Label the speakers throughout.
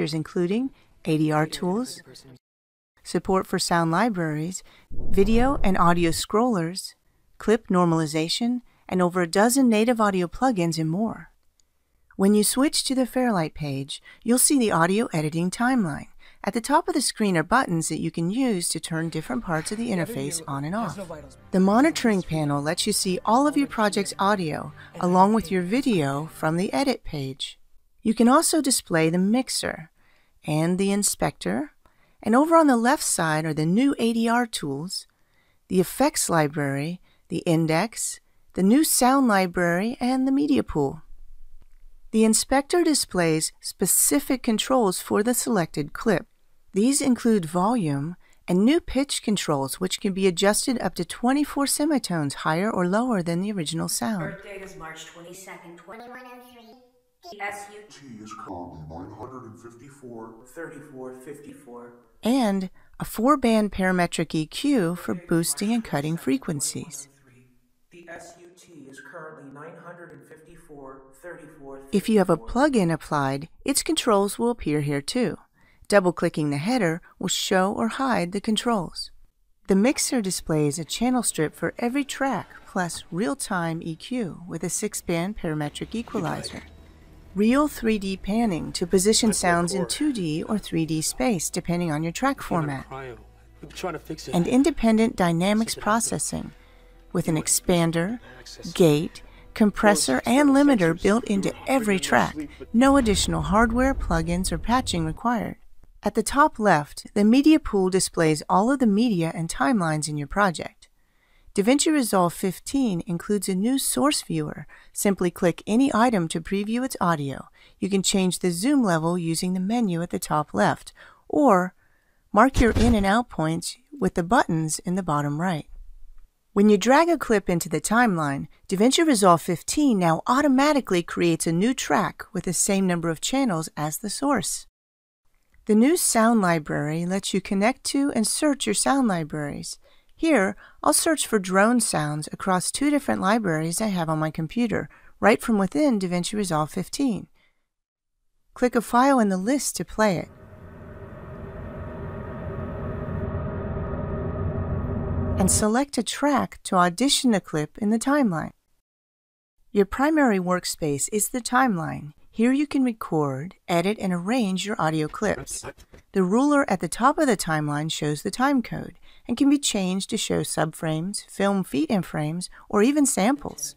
Speaker 1: features including ADR tools, support for sound libraries, video and audio scrollers, clip normalization, and over a dozen native audio plugins and more. When you switch to the Fairlight page, you'll see the audio editing timeline. At the top of the screen are buttons that you can use to turn different parts of the interface on and off. The monitoring panel lets you see all of your project's audio, along with your video from the Edit page. You can also display the mixer and the inspector, and over on the left side are the new ADR tools, the effects library, the index, the new sound library, and the media pool. The inspector displays specific controls for the selected clip. These include volume and new pitch controls, which can be adjusted up to 24 semitones higher or lower than the original sound.
Speaker 2: Birth date is March 22nd, 2103. SUT is currently 954, 34, 54.
Speaker 1: And a 4-band parametric EQ for boosting and cutting frequencies.
Speaker 2: The SUT is currently 954, 34.
Speaker 1: If you have a plugin applied, its controls will appear here too. Double-clicking the header will show or hide the controls. The mixer displays a channel strip for every track, plus real-time EQ with a 6-band parametric equalizer. Real 3D panning to position sounds in 2D or 3D space, depending on your track format. And independent dynamics processing, with an expander, gate, compressor, and limiter built into every track. No additional hardware, plugins, or patching required. At the top left, the media pool displays all of the media and timelines in your project. DaVinci Resolve 15 includes a new source viewer. Simply click any item to preview its audio. You can change the zoom level using the menu at the top left, or mark your in and out points with the buttons in the bottom right. When you drag a clip into the timeline, DaVinci Resolve 15 now automatically creates a new track with the same number of channels as the source. The new sound library lets you connect to and search your sound libraries. Here, I'll search for drone sounds across 2 different libraries I have on my computer, right from within DaVinci Resolve 15. Click a file in the list to play it. And select a track to audition the clip in the timeline. Your primary workspace is the timeline. Here you can record, edit, and arrange your audio clips. The ruler at the top of the timeline shows the timecode and can be changed to show subframes, film feet and frames, or even samples.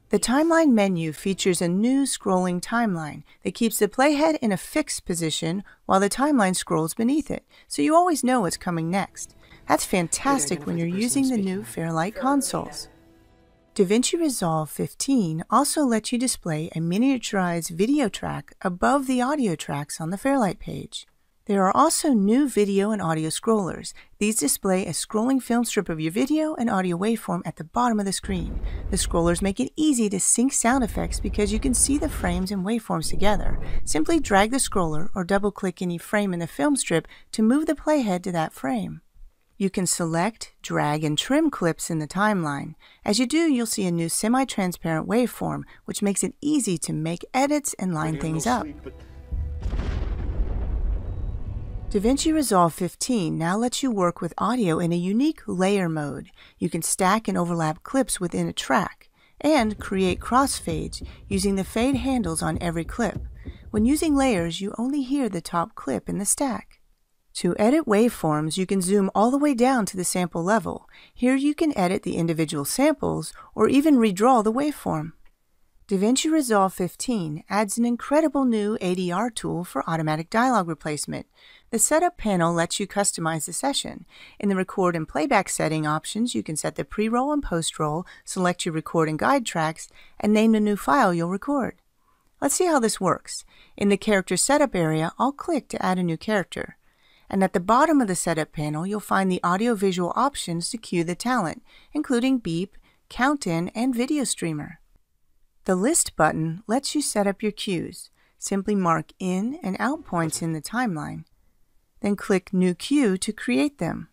Speaker 1: The timeline menu features a new scrolling timeline that keeps the playhead in a fixed position while the timeline scrolls beneath it, so you always know what's coming next. That's fantastic when you're using the new Fairlight consoles. DaVinci Resolve 15 also lets you display a miniaturized video track above the audio tracks on the Fairlight page. There are also new video and audio scrollers. These display a scrolling film strip of your video and audio waveform at the bottom of the screen. The scrollers make it easy to sync sound effects because you can see the frames and waveforms together. Simply drag the scroller or double-click any frame in the film strip to move the playhead to that frame. You can select, drag, and trim clips in the timeline. As you do, you'll see a new semi-transparent waveform, which makes it easy to make edits and line things up. DaVinci Resolve 15 now lets you work with audio in a unique layer mode. You can stack and overlap clips within a track, and create crossfades using the fade handles on every clip. When using layers, you only hear the top clip in the stack. To edit waveforms, you can zoom all the way down to the sample level. Here you can edit the individual samples or even redraw the waveform. DaVinci Resolve 15 adds an incredible new ADR tool for automatic dialogue replacement. The setup panel lets you customize the session. In the record and playback setting options, you can set the pre-roll and post-roll, select your record and guide tracks, and name the new file you'll record. Let's see how this works. In the character setup area, I'll click to add a new character. And at the bottom of the setup panel, you'll find the audio-visual options to cue the talent, including beep, count-in, and video streamer. The list button lets you set up your cues. Simply mark in and out points in the timeline. Then click New Cue to create them.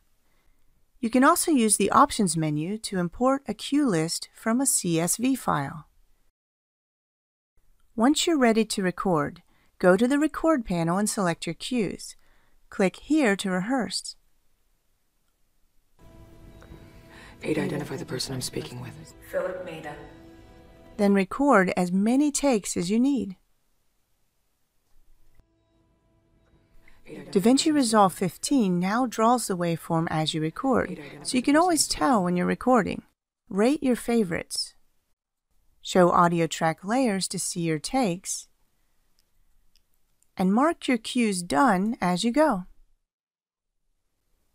Speaker 1: You can also use the Options menu to import a cue list from a CSV file. Once you're ready to record, go to the Record panel and select your cues. Click here to rehearse.
Speaker 3: Ada, identify the person I'm speaking with.
Speaker 2: Philip Maida.
Speaker 1: Then record as many takes as you need. DaVinci Resolve 15 now draws the waveform as you record, so you can always tell when you're recording. Rate your favorites. Show audio track layers to see your takes. And mark your cues done as you go.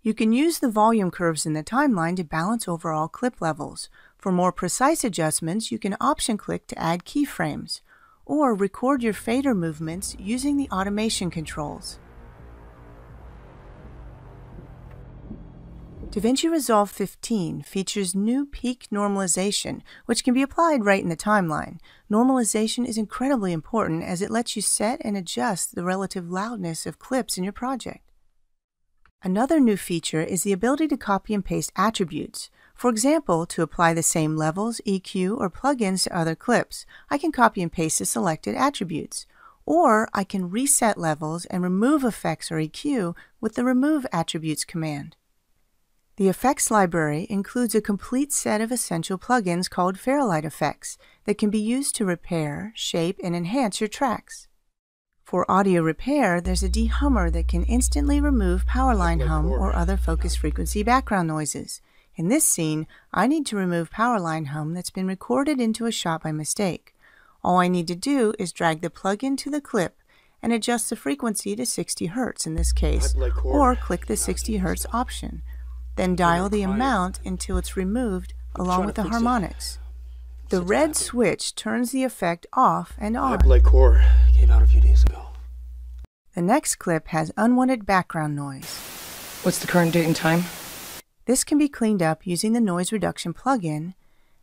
Speaker 1: You can use the volume curves in the timeline to balance overall clip levels. For more precise adjustments, you can option-click to add keyframes, or record your fader movements using the automation controls. DaVinci Resolve 15 features new peak normalization, which can be applied right in the timeline. Normalization is incredibly important as it lets you set and adjust the relative loudness of clips in your project. Another new feature is the ability to copy and paste attributes. For example, to apply the same levels, EQ, or plugins to other clips, I can copy and paste the selected attributes. Or I can reset levels and remove effects or EQ with the Remove Attributes command. The effects library includes a complete set of essential plugins called Fairlight effects that can be used to repair, shape, and enhance your tracks. For audio repair, there's a dehummer that can instantly remove powerline hum or other focus frequency background noises. In this scene, I need to remove powerline hum that's been recorded into a shot by mistake. All I need to do is drag the plugin to the clip and adjust the frequency to 60 Hz in this case, or click the 60 Hz option. Then dial the amount until it's removed along with the harmonics. The red switch turns the effect off and on.
Speaker 3: Core gave out a few days ago.
Speaker 1: The next clip has unwanted background noise.
Speaker 3: What's the current date and time?
Speaker 1: This can be cleaned up using the noise reduction plugin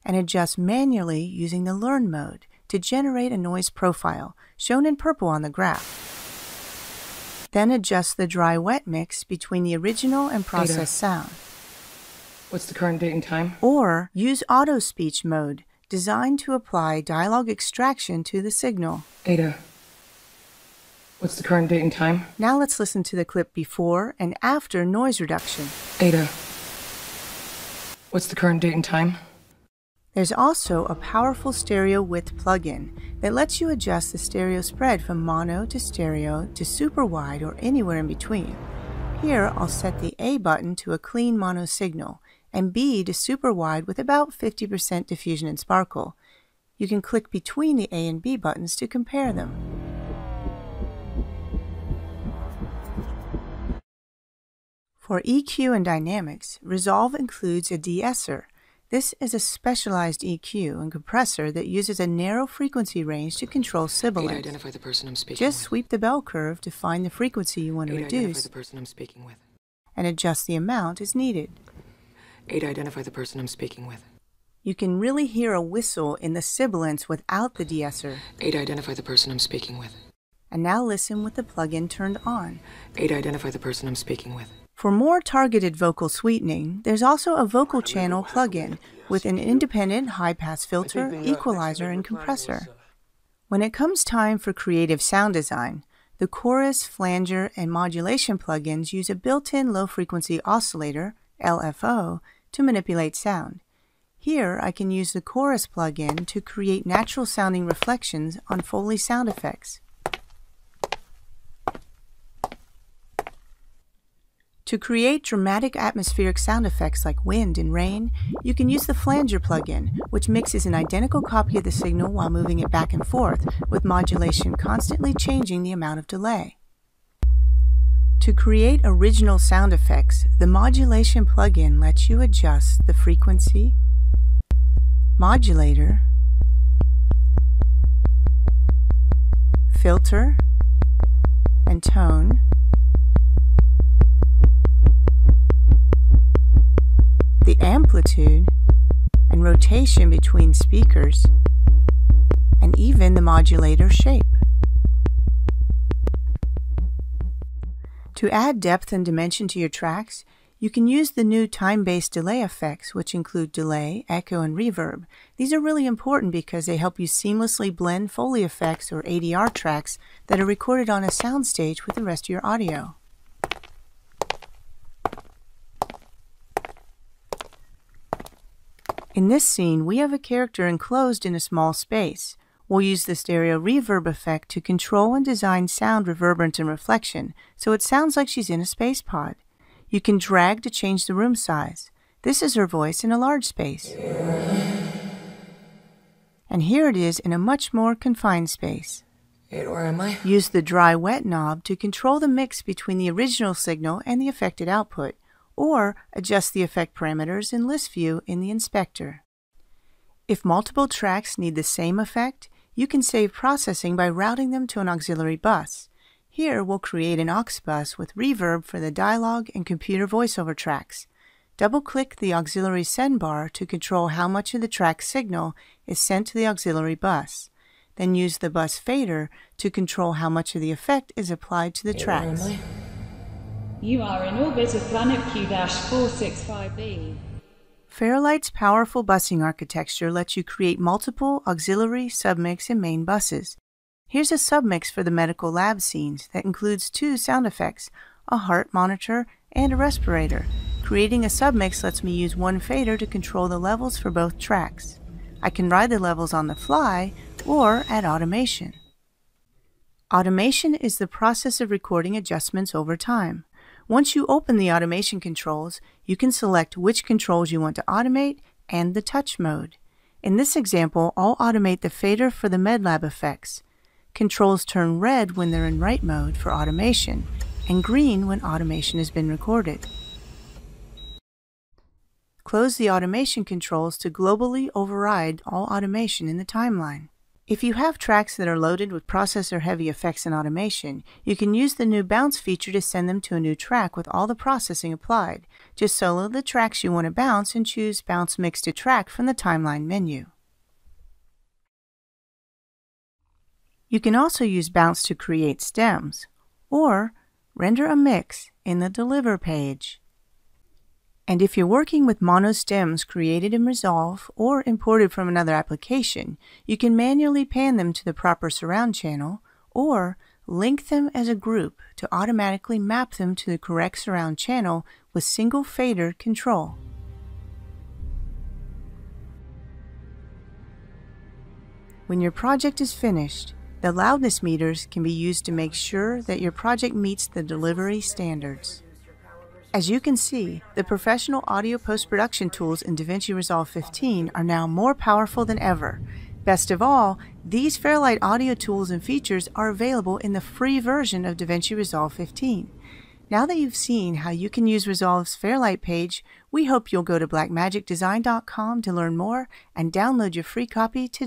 Speaker 1: and adjust manually using the Learn mode to generate a noise profile, shown in purple on the graph. Then adjust the dry-wet mix between the original and processed sound.
Speaker 3: What's the current date and time?
Speaker 1: Or use auto speech mode, designed to apply dialogue extraction to the signal.
Speaker 3: Ada, what's the current date and time?
Speaker 1: Now let's listen to the clip before and after noise reduction.
Speaker 3: Ada, what's the current date and time?
Speaker 1: There's also a powerful stereo width plugin that lets you adjust the stereo spread from mono to stereo to super wide or anywhere in between. Here I'll set the A button to a clean mono signal and B to super wide with about 50% diffusion and sparkle. You can click between the A and B buttons to compare them. For EQ and dynamics, Resolve includes a de-esser. This is a specialized EQ and compressor that uses a narrow frequency range to control sibilance.
Speaker 3: Identify the person I'm speaking
Speaker 1: Just
Speaker 3: with.
Speaker 1: sweep the bell curve to find the frequency you want to reduce
Speaker 3: Identify the person I'm speaking with.
Speaker 1: and adjust the amount as needed.
Speaker 3: Ada, identify the person I'm speaking with.
Speaker 1: You can really hear a whistle in the sibilance without the de-esser.
Speaker 3: Ada, identify the person I'm speaking with.
Speaker 1: And now listen with the plugin turned on.
Speaker 3: Ada, identify the person I'm speaking with.
Speaker 1: For more targeted vocal sweetening, there's also a vocal channel plugin with an independent high-pass filter, equalizer, and compressor. When it comes time for creative sound design, the chorus, flanger, and modulation plugins use a built-in low-frequency oscillator, LFO, to manipulate sound. Here, I can use the chorus plugin to create natural-sounding reflections on Foley sound effects. To create dramatic atmospheric sound effects like wind and rain, you can use the flanger plugin, which mixes an identical copy of the signal while moving it back and forth, with modulation constantly changing the amount of delay. To create original sound effects, the modulation plugin lets you adjust the frequency, modulator, filter, and tone, the amplitude and rotation between speakers, and even the modulator shape. To add depth and dimension to your tracks, You can use the new time-based delay effects, which include delay, echo, and reverb. These are really important because they help you seamlessly blend Foley effects or ADR tracks that are recorded on a soundstage with the rest of your audio. In this scene, we have a character enclosed in a small space. We'll use the stereo reverb effect to control and design sound reverberance and reflection, so it sounds like she's in a space pod. You can drag to change the room size. This is her voice in a large space. And here it is in a much more confined space.
Speaker 3: Where am I?
Speaker 1: Use the dry-wet knob to control the mix between the original signal and the affected output, or adjust the effect parameters in list view in the inspector. If multiple tracks need the same effect, you can save processing by routing them to an auxiliary bus. Here we'll create an aux bus with reverb for the dialogue and computer voiceover tracks. Double-click the auxiliary send bar to control how much of the track signal is sent to the auxiliary bus. Then use the bus fader to control how much of the effect is applied to the tracks.
Speaker 4: You are in orbit of planet Q-465b.
Speaker 1: Fairlight's powerful busing architecture lets you create multiple auxiliary, submix, and main buses. Here's a submix for the medical lab scenes that includes 2 sound effects, a heart monitor, and a respirator. Creating a submix lets me use one fader to control the levels for both tracks. I can ride the levels on the fly or add automation. Automation is the process of recording adjustments over time. Once you open the automation controls, you can select which controls you want to automate and the touch mode. In this example, I'll automate the fader for the MedLab effects. Controls turn red when they're in write mode for automation, and green when automation has been recorded. Close the automation controls to globally override all automation in the timeline. If you have tracks that are loaded with processor-heavy effects and automation, you can use the new bounce feature to send them to a new track with all the processing applied. Just solo the tracks you want to bounce and choose Bounce Mix to Track from the timeline menu. You can also use Bounce to create stems, or render a mix in the Deliver page. And if you're working with mono stems created in Resolve or imported from another application, you can manually pan them to the proper surround channel or link them as a group to automatically map them to the correct surround channel with single fader control. When your project is finished, the loudness meters can be used to make sure that your project meets the delivery standards. As you can see, the professional audio post-production tools in DaVinci Resolve 15 are now more powerful than ever. Best of all, these Fairlight audio tools and features are available in the free version of DaVinci Resolve 15. Now that you've seen how you can use Resolve's Fairlight page, we hope you'll go to blackmagicdesign.com to learn more and download your free copy today.